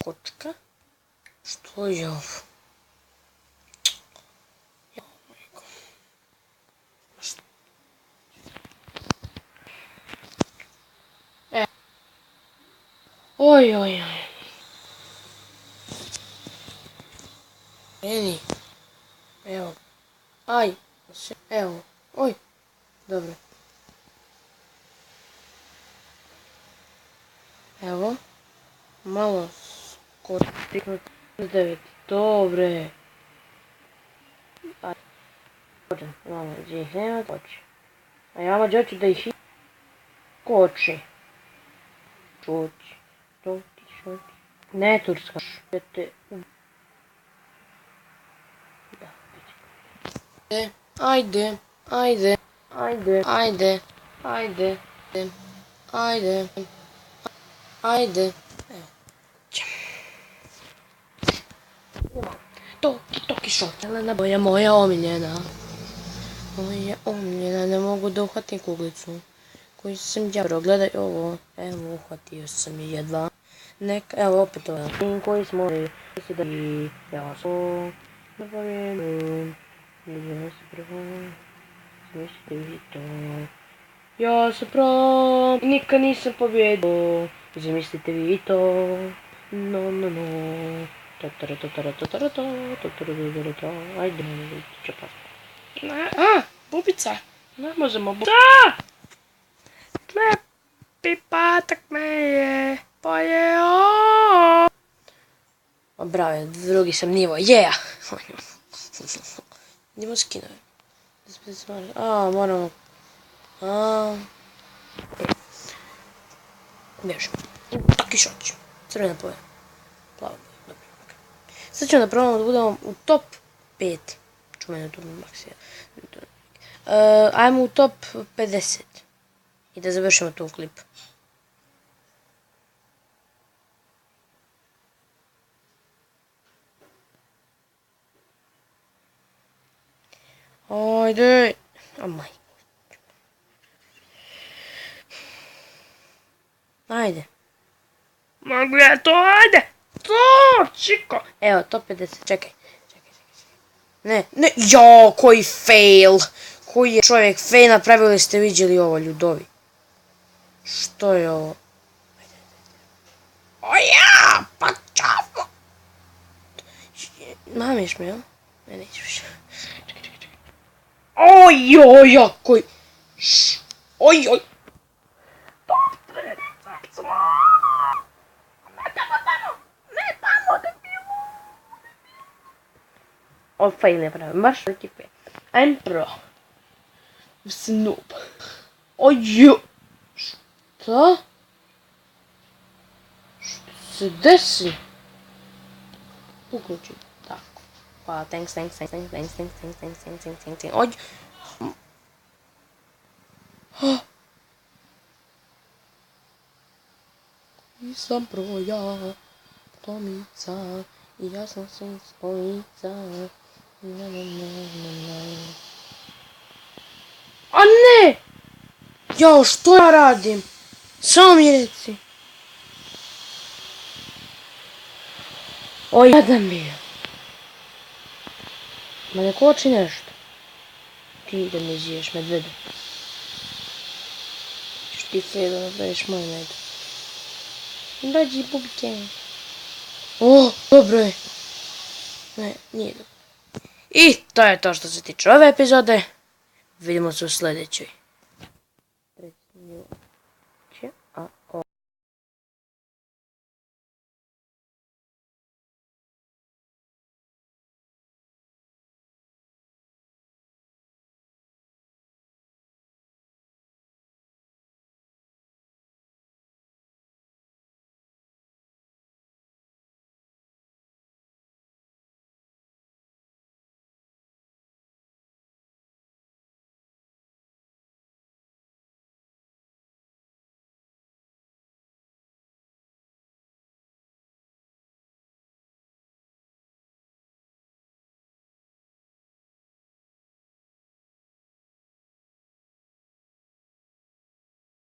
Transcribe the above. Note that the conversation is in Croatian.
Kočka? Što je ovo? Oj. Meni. Evo. Aj. Evo. Oj. Dobro. Evo. Malo skoro. 9. Dobre. Ajde. Malo gdje ih nema. Koči. A ja mađe hoću da ih koči. Čući. Ne turska. Ajde. Toki šok. Zelena boja moja omiljena. Ne mogu da uhvatim kuglicu. Koju sam djabro, gledaj ovo. Evo, uhvatio sam je jedva. Evo opet ovo. Koji smo i ja sam na pobjedu. Ja sam prvo. Zamislite vi to. Ja sam prvo. I nikad nisam pobjedio. Zamislite vi to. No. Ajde, će pas. Bubica. Ne možemo bubica. Lepi patak me je pojeo. Bravo, drugi sam nivo, yeah! Idemo skinove. Moramo... Bježimo. Taki šoć. Crvena boja. Plava boja, dobro. Sad ćemo da probamo da budemo u top 5. Čumeno tu maksija. Ajmo u top 50. I da završimo tu klip. Ajde. Amaj. Ajde. Mogu ja to, ajde. To, čiko. Evo, top 50. Čekaj. Ne. Jo, koji fail. Koji je čovjek fail, napravili ste vidjeli ovo, ljudovi. Što je ovo? Oja, pa čavo. Mamiš me, jel? Ne, neću više. Oj, koji... Oj. Ne tamo, debilu. Ovo fail je pravi, baš veliki fail. I'm pro. Snoop. Oj. Šta? Što se desi? Uključi. Tako. Hvala, thanks. Oj. Nisam broja, Tomica, i ja sam svojica. A ne! Jao, što ja radim? Samo mi reci. Oj, jadan mi je. Ma ne koči nešto. Ti da mi izješ medvede. Što ti fail da napraviš moj med. Dođi, bubike. O, dobro je. Ne, nije dobro. I to je to što se tiče ove epizode. Vidimo se u sljedećoj.